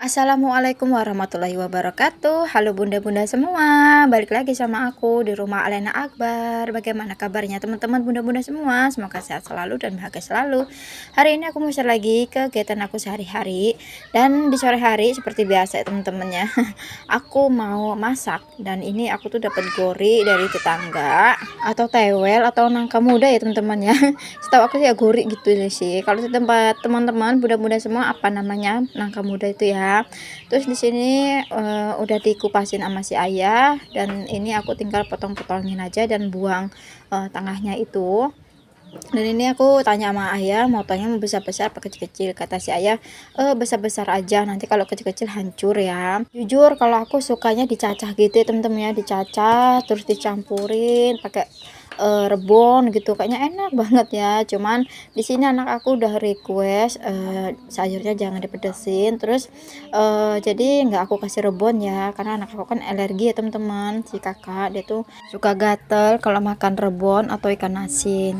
Assalamualaikum warahmatullahi wabarakatuh. Halo bunda-bunda semua, balik lagi sama aku di rumah Alena Akbar. Bagaimana kabarnya teman-teman bunda-bunda semua? Semoga sehat selalu dan bahagia selalu. Hari ini aku mau share lagi kegiatan aku sehari-hari. Dan di sore hari seperti biasa ya teman-teman ya, aku mau masak. Dan ini aku tuh dapat gori dari tetangga atau tewel atau nangka muda ya teman-teman ya. Setahu aku sih ya gori gitu sih. Kalau di tempat teman-teman bunda-bunda semua apa namanya nangka muda itu ya. Terus di sini udah dikupasin sama si ayah, dan ini aku tinggal potong-potongin aja dan buang tengahnya itu. Dan ini aku tanya sama ayah, motongnya mau besar-besar apa kecil-kecil. Kata si ayah, besar-besar aja, nanti kalau kecil-kecil hancur ya. Jujur kalau aku sukanya dicacah gitu ya temen-temen ya, dicacah terus dicampurin pakai rebon gitu, kayaknya enak banget ya. Cuman di sini anak aku udah request sayurnya jangan dipedesin, terus jadi nggak aku kasih rebon ya, karena anak aku kan alergi ya teman-teman. Si kakak dia tuh suka gatel kalau makan rebon atau ikan asin.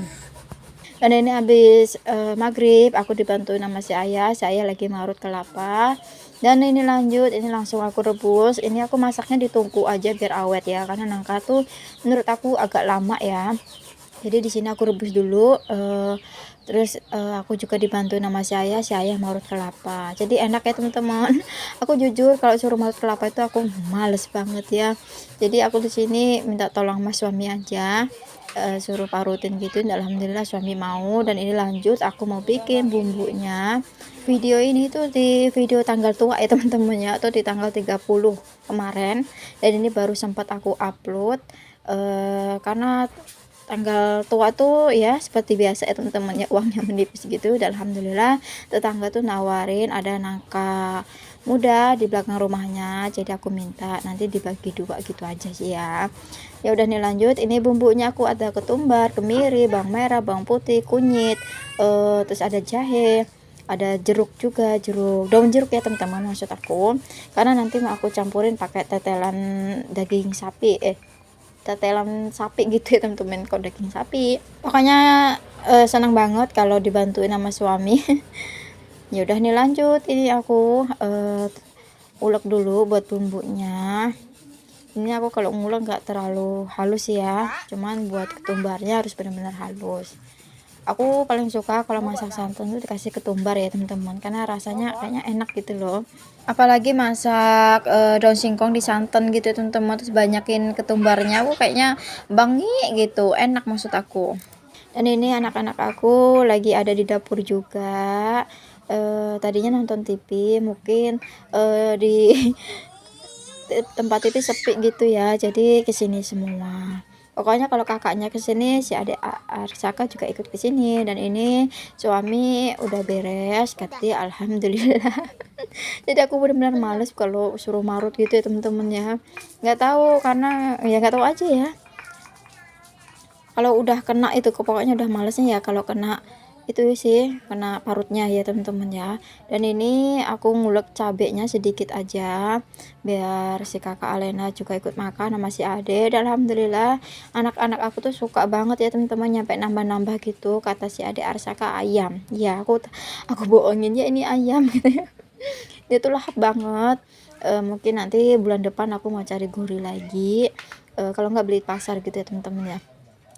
Dan ini habis maghrib aku dibantuin sama si ayah lagi marut kelapa. Dan ini lanjut, ini langsung aku rebus. Ini aku masaknya di tungku aja biar awet ya, karena nangka tuh menurut aku agak lama ya. Jadi di sini aku rebus dulu, terus aku juga dibantu nama si ayah marut kelapa. Jadi enak ya teman-teman. Aku jujur kalau suruh marut kelapa itu aku males banget ya. Jadi aku di sini minta tolong mas suami aja, suruh parutin gitu. Alhamdulillah suami mau. Dan ini lanjut aku mau bikin bumbunya. Video ini tuh di video tanggal tua ya teman-teman ya, atau di tanggal 30 kemarin. Dan ini baru sempat aku upload karena tanggal tua tuh ya seperti biasa ya teman-teman ya, uangnya menipis gitu. Dan alhamdulillah tetangga tuh nawarin ada nangka muda di belakang rumahnya, jadi aku minta nanti dibagi dua gitu aja sih ya. Ya udah nih lanjut, ini bumbunya aku ada ketumbar, kemiri, bawang merah, bawang putih, kunyit, terus ada jahe, ada jeruk juga, daun jeruk ya teman-teman maksud aku, karena nanti mau aku campurin pakai tetelan daging sapi, tetelan sapi gitu ya teman-teman. Kalau daging sapi pokoknya senang banget kalau dibantuin sama suami. Ya udah nih lanjut, ini aku ulek dulu buat bumbunya. Ini aku kalau ngulek nggak terlalu halus ya, cuman buat ketumbarnya harus benar-benar halus. Aku paling suka kalau masak santan tuh dikasih ketumbar ya teman-teman, karena rasanya kayaknya enak gitu loh. Apalagi masak daun singkong di santan gitu ya teman-teman, terus banyakin ketumbarnya, aku kayaknya bangi gitu, enak maksud aku. Dan ini anak-anak aku lagi ada di dapur juga. Tadinya nonton TV, mungkin di tempat TV sepi gitu ya, jadi kesini semua. Pokoknya kalau kakaknya kesini, si adik Arsaka juga ikut kesini. Dan ini suami udah beres, kata alhamdulillah. Jadi aku benar-benar males kalau suruh marut gitu ya temen-temen ya. Nggak tahu, karena ya nggak tahu aja ya. Kalau udah kena itu pokoknya udah malesnya ya kalau kena itu sih, kena parutnya ya teman-teman ya. Dan ini aku ngulek cabenya sedikit aja biar si kakak Alena juga ikut makan sama si ade. Dan alhamdulillah anak-anak aku tuh suka banget ya teman-teman, nyampe nambah-nambah gitu. Kata si ade Arsaka ayam ya, aku bohongin ya ini ayam gitu ya. Dia tuh lahap banget. Mungkin nanti bulan depan aku mau cari gurih lagi, kalau nggak beli pasar gitu ya teman-teman ya,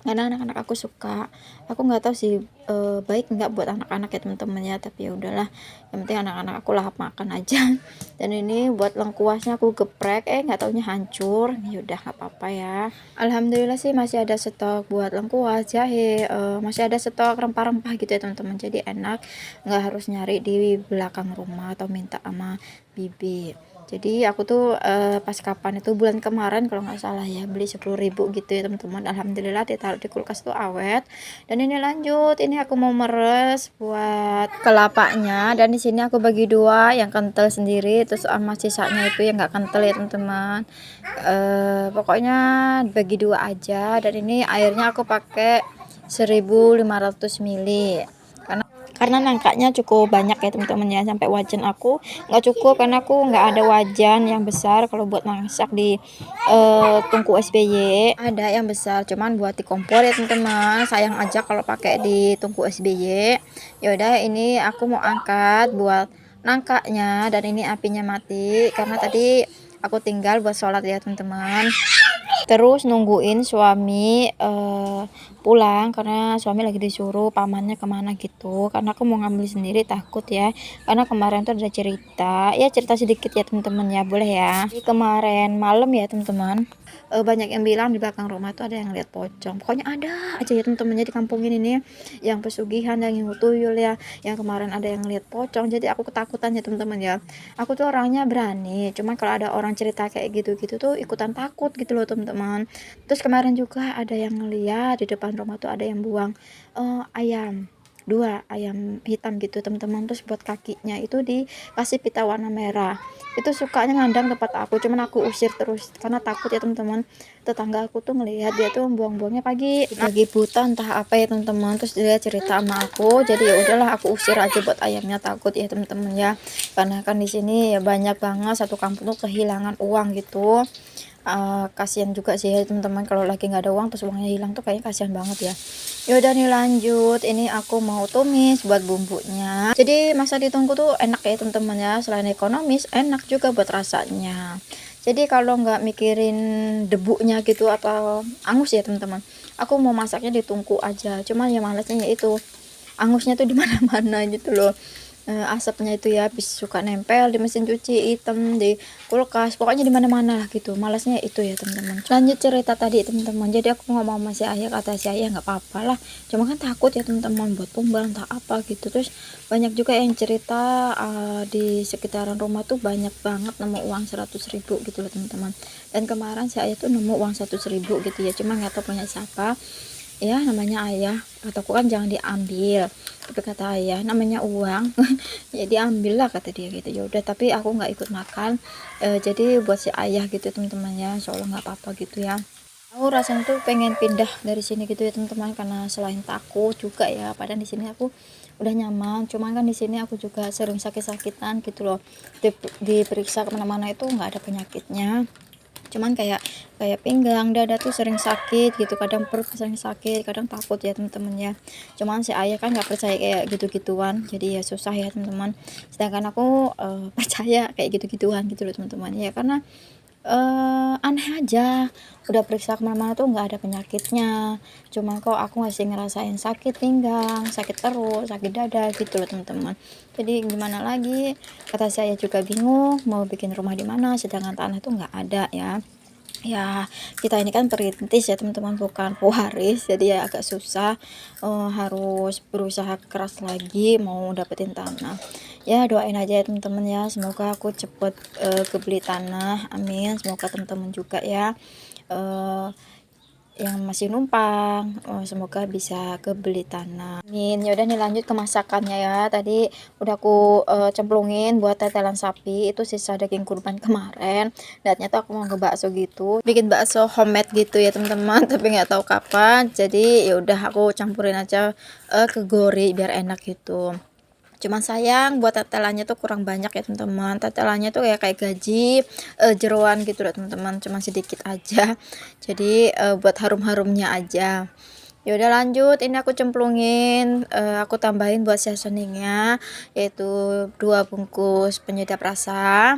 karena anak-anak aku suka. Aku nggak tahu sih baik nggak buat anak-anak ya teman-teman ya, tapi ya udahlah, yang penting anak-anak aku lahap makan aja. Dan ini buat lengkuasnya aku geprek, nggak taunya hancur. Ya udah nggak apa-apa ya, alhamdulillah sih masih ada stok buat lengkuas, jahe, masih ada stok rempah-rempah gitu ya teman-teman, jadi enak, nggak harus nyari di belakang rumah atau minta sama bibi. Jadi aku tuh pas kapan itu bulan kemarin kalau nggak salah ya, beli 10.000 gitu ya teman-teman. Alhamdulillah ditaruh di kulkas tuh awet. Dan ini lanjut, ini aku mau meres buat kelapanya. Dan di sini aku bagi dua, yang kental sendiri, terus sama sisanya itu yang nggak kental ya teman-teman. Pokoknya bagi dua aja. Dan ini airnya aku pakai 1.500 ml, karena nangkanya cukup banyak ya teman-teman ya, sampai wajan aku nggak cukup, karena aku nggak ada wajan yang besar kalau buat masak di tungku SBY. Ada yang besar cuman buat di kompor ya teman-teman, sayang aja kalau pakai di tungku SBY. Ya udah, ini aku mau angkat buat nangkanya, dan ini apinya mati karena tadi aku tinggal buat sholat ya teman-teman. Terus nungguin suami pulang karena suami lagi disuruh pamannya kemana gitu, karena aku mau ngambil sendiri takut ya, karena kemarin tuh ada cerita ya, cerita sedikit ya teman-teman ya, boleh ya. Jadi kemarin malam ya teman-teman, banyak yang bilang di belakang rumah tuh ada yang lihat pocong, pokoknya ada aja ya teman-teman. Jadi kampung ini nih yang pesugihan, yang tuyul ya, yang kemarin ada yang lihat pocong. Jadi aku ketakutan ya teman-teman ya. Aku tuh orangnya berani, cuman kalau ada orang cerita kayak gitu-gitu tuh ikutan takut gitu loh teman-teman. Terus kemarin juga ada yang ngeliat di depan rumah tuh ada yang buang ayam, 2 ayam hitam gitu teman-teman. Terus buat kakinya itu dikasih pita warna merah, itu sukanya ngandang tempat aku, cuman aku usir terus karena takut ya teman-teman. Tetangga aku tuh ngelihat dia tuh buang-buangnya pagi buta entah apa ya teman-teman. Terus dia cerita sama aku, jadi ya udahlah aku usir aja buat ayamnya, takut ya teman-teman ya, karena kan di sini ya banyak banget satu kampung tuh kehilangan uang gitu. Kasihan juga sih ya teman-teman, kalau lagi nggak ada uang terus uangnya hilang tuh kayaknya kasihan banget ya. Ya udah nih lanjut, ini aku mau tumis buat bumbunya. Jadi masa ditunggu tuh enak ya teman-teman ya, selain ekonomis enak juga buat rasanya. Jadi kalau nggak mikirin debunya gitu atau angus ya teman-teman, aku mau masaknya ditungku aja. Cuman ya malesnya ya itu angusnya tuh di mana-mana gitu loh. Asapnya itu ya bisa suka nempel di mesin cuci, hitam di kulkas, pokoknya di mana-mana lah gitu. Malasnya itu ya teman-teman. Lanjut cerita tadi teman-teman, jadi aku ngomong sama si ayah, kata si ayah nggak apa-apa lah, cuma kan takut ya teman-teman buat tumbal entah apa gitu. Terus banyak juga yang cerita di sekitaran rumah tuh banyak banget nemu uang 100.000 gitu loh teman-teman. Dan kemarin si ayah tuh nemu uang 100.000 gitu ya, cuma nggak tahu punya siapa ya, namanya ayah. Kataku kan jangan diambil, tapi kata ayah namanya uang ya diambil lah kata dia gitu. Ya udah, tapi aku nggak ikut makan. Jadi buat si ayah gitu teman-teman ya, insya Allah nggak apa-apa gitu ya. Aku rasanya tuh pengen pindah dari sini gitu ya teman-teman, karena selain takut juga ya, padahal di sini aku udah nyaman, cuman kan di sini aku juga sering sakit-sakitan gitu loh. Diperiksa kemana-mana itu nggak ada penyakitnya, cuman kayak kayak pinggang, dada tuh sering sakit gitu, kadang perut sering sakit, kadang takut ya teman-teman ya. Cuman si ayah kan nggak percaya kayak gitu-gituan, jadi ya susah ya teman-teman. Sedangkan aku percaya kayak gitu-gituan gitu loh teman-teman ya, karena aneh aja, udah periksa kemana-mana tuh nggak ada penyakitnya, cuman kok aku masih ngerasain sakit pinggang, sakit perut, sakit dada gitu loh teman-teman. Jadi gimana lagi, kata saya juga bingung mau bikin rumah di mana sedangkan tanah tuh nggak ada ya. Ya kita ini kan perintis ya teman-teman, bukan pewaris, jadi ya agak susah. Harus berusaha keras lagi mau dapetin tanah. Ya doain aja ya teman-teman ya, semoga aku cepet kebeli tanah, amin. Semoga teman-teman juga ya yang masih numpang, semoga bisa kebeli tanah, amin. Ya udah nih lanjut ke masakannya ya. Tadi udah aku cemplungin buat tetelan sapi, itu sisa daging kurban kemarin. Dan ternyata aku mau ngebakso gitu, bikin bakso homemade gitu ya teman-teman tapi nggak tahu kapan. Jadi ya udah aku campurin aja ke gori biar enak gitu. Cuman sayang buat tetelannya tuh kurang banyak ya teman-teman. Tetelannya tuh kayak gaji jeroan gitu loh teman-teman, cuma sedikit aja. Jadi buat harum-harumnya aja. Ya udah lanjut, ini aku cemplungin, aku tambahin buat seasoningnya, yaitu 2 bungkus penyedap rasa.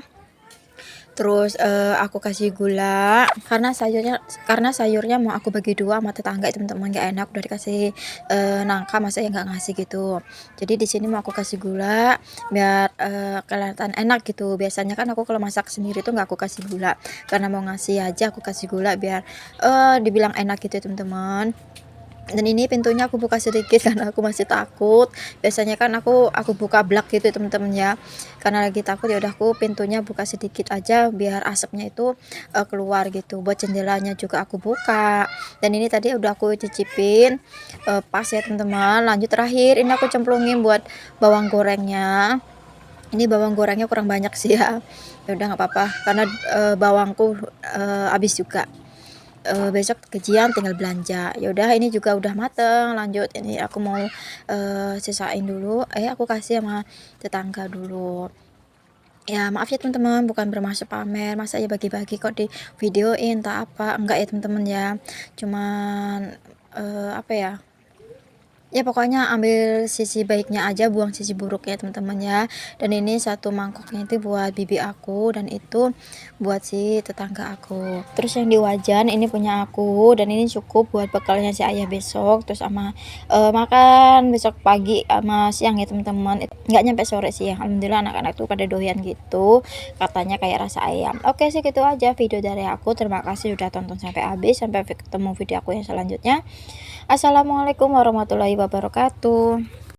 Terus aku kasih gula karena sayurnya mau aku bagi 2 sama tetangga teman-teman, gak enak udah dikasih nangka masa ya nggak ngasih gitu. Jadi di sini mau aku kasih gula biar kelihatan enak gitu. Biasanya kan aku kalau masak sendiri tuh nggak aku kasih gula, karena mau ngasih aja aku kasih gula biar dibilang enak gitu ya teman-teman. Dan ini pintunya aku buka sedikit karena aku masih takut. Biasanya kan aku buka blak gitu teman-teman ya, karena lagi takut. Ya udah aku pintunya buka sedikit aja biar asapnya itu keluar gitu. Buat jendelanya juga aku buka. Dan ini tadi udah aku cicipin pas ya teman-teman. Lanjut terakhir ini aku cemplungin buat bawang gorengnya. Ini bawang gorengnya kurang banyak sih ya. Ya udah nggak apa-apa karena bawangku habis juga. Besok gajian tinggal belanja. Ya udah ini juga udah mateng. Lanjut ini aku mau sisain dulu, aku kasih sama tetangga dulu. Ya maaf ya teman-teman, bukan bermaksud pamer, masa ya bagi-bagi kok di videoin tak apa, enggak ya teman-teman ya. Cuman apa ya, Ya pokoknya ambil sisi baiknya aja, buang sisi buruknya teman-teman ya. Dan ini satu mangkoknya itu buat bibi aku, dan itu buat si tetangga aku. Terus yang di wajan ini punya aku, dan ini cukup buat bekalnya si ayah besok, terus sama makan besok pagi sama siang ya teman-teman. Nggak nyampe sore sih ya. Alhamdulillah anak-anak tuh pada doyan gitu. Katanya kayak rasa ayam. Oke sih gitu aja video dari aku. Terima kasih sudah tonton sampai habis. Sampai ketemu video aku yang selanjutnya. Assalamualaikum warahmatullahi wabarakatuh.